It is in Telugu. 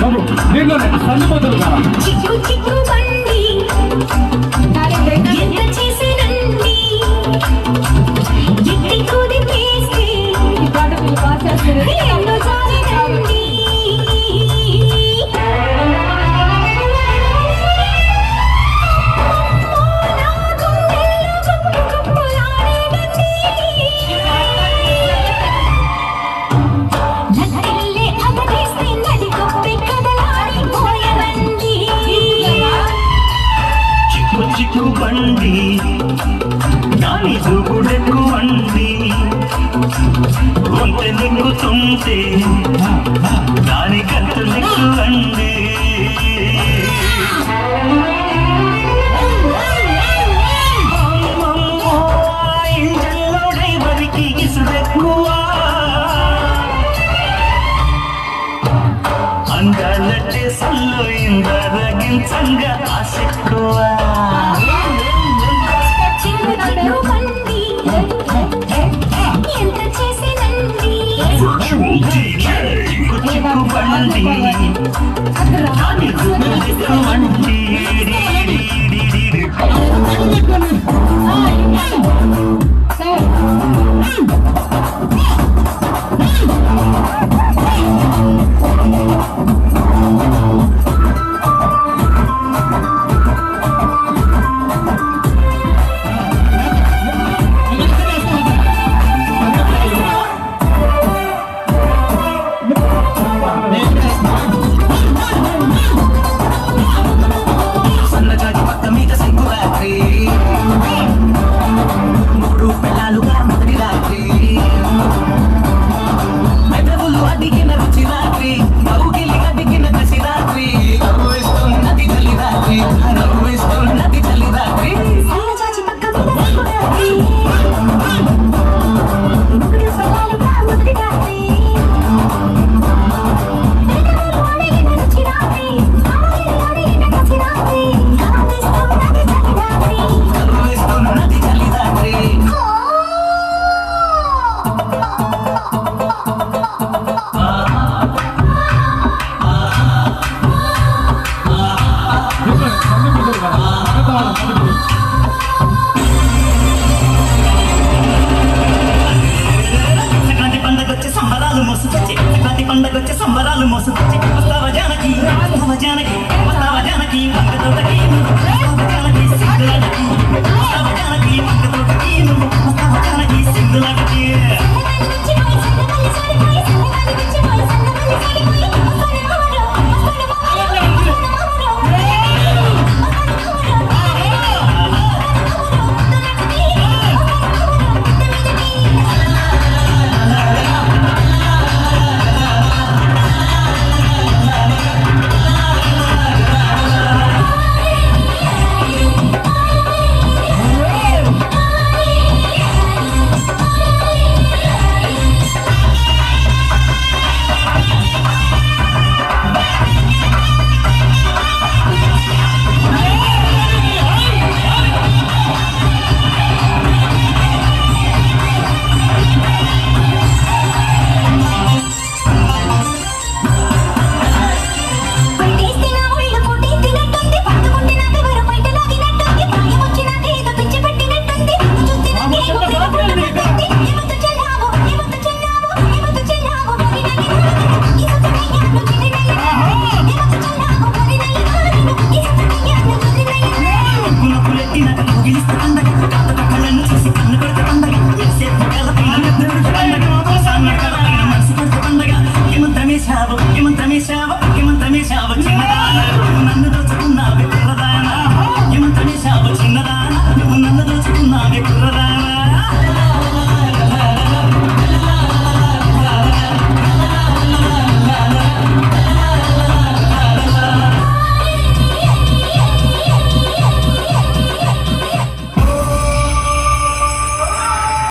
బాబు దీనిలోనే సన్ను మొదలు కదా. చిక్కు చిక్కు బండి ఎంత చేసేనండి ఎట్టి కూడి వేస్తే ఎన్నో చాలేనండి. చిక్కు బండి దాని చూపుడెక్కువండి వంతె నెక్కుతుంటే దాని కత్తులెక్కువండి. ఇంజన్లో డ్రైవర్కి ఇసుడెక్కువ అందాలంటే సల్లో ఇందరగించంగా ఆసెక్కువ. Virtual DJ Chiku Chiku Bandi Nani Chiku Bandi పండగొచ్చే సంబరాలు మోసుకొచ్చి వస్తావా జానకి వస్తావా జానకి వస్తావా జానకి పక్కతోటకి జానకి సిగ్గులాటకి వస్తావా జానకి పక్కతోటకి వస్తావా జానకి సిగ్గులాటకి